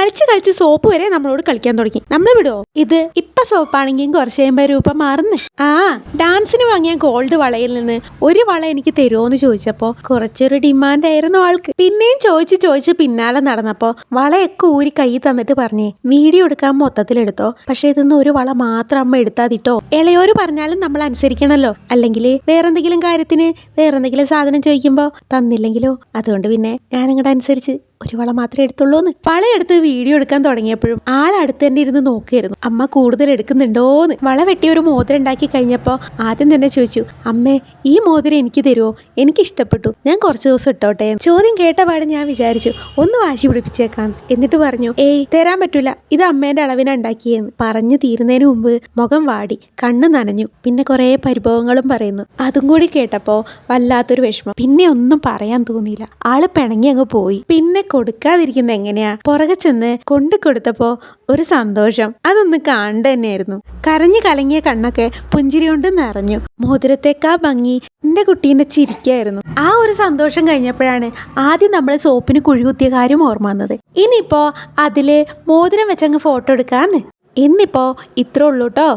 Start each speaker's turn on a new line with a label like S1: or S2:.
S1: കളിച്ച് കളിച്ച് സോപ്പ് വരെ നമ്മളോട് കളിക്കാൻ തുടങ്ങി. നമ്മൾ വിടുവോ? ഇത് ഇപ്പൊ സോപ്പാണെങ്കിൽ കുറച്ച് കഴിയുമ്പോ രൂപം മാറുന്നേ. ഡാൻസിന് വാങ്ങിയ ഗോൾഡ് വളയിൽ നിന്ന് ഒരു വള എനിക്ക് തരുമോന്ന് ചോദിച്ചപ്പോ കുറച്ചൊരു ഡിമാൻഡ് ആയിരുന്നു ആൾക്ക്. പിന്നെയും ചോദിച്ച് പിന്നാലെ നടന്നപ്പോ വളയൊക്കെ ഊരി കൈ തന്നിട്ട് പറഞ്ഞേ, വീഡിയോ എടുക്കാൻ മൊത്തത്തിലെടുത്തോ, പക്ഷെ ഇതിന്ന് ഒരു വള മാത്രം അമ്മ എടുത്താതിട്ടോ. ഇളയോര് പറഞ്ഞാലും നമ്മൾ അനുസരിക്കണല്ലോ, അല്ലെങ്കിൽ വേറെന്തെങ്കിലും കാര്യത്തിന് വേറെന്തെങ്കിലും സാധനം ചോദിക്കുമ്പോ തന്നില്ലെങ്കിലോ. അതുകൊണ്ട് പിന്നെ ഞാനിങ്ങോട്ട് അനുസരിച്ച് ഒരു വള മാത്രമേ എടുത്തുള്ളൂന്ന്. വളയെടുത്ത് വീഡിയോ എടുക്കാൻ തുടങ്ങിയപ്പോഴും ആളടുത്ത് തന്നെ ഇരുന്ന് നോക്കിയായിരുന്നു അമ്മ കൂടുതൽ എടുക്കുന്നുണ്ടോന്ന്. വള വെട്ടി ഒരു മോതിരം ഉണ്ടാക്കി കഴിഞ്ഞപ്പോൾ ആദ്യം തന്നെ ചോദിച്ചു, അമ്മേ ഈ മോതിരം എനിക്ക് തരുമോ? എനിക്ക് ഇഷ്ടപ്പെട്ടു, ഞാൻ കുറച്ച് ദിവസം ഇട്ടോട്ടെ. ചോദ്യം കേട്ട പാട് ഞാൻ വിചാരിച്ചു ഒന്ന് വാശി പിടിപ്പിച്ചേക്കാം. എന്നിട്ട് പറഞ്ഞു, ഏയ് തരാൻ പറ്റൂല, ഇത് അമ്മേന്റെ അളവിനാ ഉണ്ടാക്കിയെന്ന്. പറഞ്ഞു തീരുന്നതിന് മുമ്പ് മുഖം വാടി, കണ്ണ് നനഞ്ഞു. പിന്നെ കുറെ പരിഭവങ്ങളും പറയുന്നു. അതും കൂടി കേട്ടപ്പോ വല്ലാത്തൊരു വിഷമം. പിന്നെ ഒന്നും പറയാൻ തോന്നിയില്ല. ആള് പിണങ്ങി അങ്ങ് പോയി. പിന്നെ കൊടുക്കാതിരിക്കുന്ന എങ്ങനെയാ? പുറകെ ചെന്ന് കൊണ്ടു കൊടുത്തപ്പോ ഒരു സന്തോഷം, അതൊന്ന് കാണേണ്ട തന്നെയായിരുന്നു. കരഞ്ഞു കലങ്ങിയ കണ്ണൊക്കെ പുഞ്ചിരി കൊണ്ട് നിറഞ്ഞു. മോതിരത്തേക്കാ ഭംഗി എന്റെ കുട്ടീന്റെ ചിരിക്കായിരുന്നു. ആ ഒരു സന്തോഷം കഴിഞ്ഞപ്പോഴാണ് ആദ്യം നമ്മൾ സോപ്പിന് കുഴികുത്തിയ കാര്യം ഓർമ്മ വന്നത്. ഇനിയിപ്പോ അതില് മോതിരം വെച്ചങ്ങ് ഫോട്ടോ എടുക്കാന്ന്. ഇന്നിപ്പോ ഇത്രേ ഉള്ളൂ കേട്ടോ.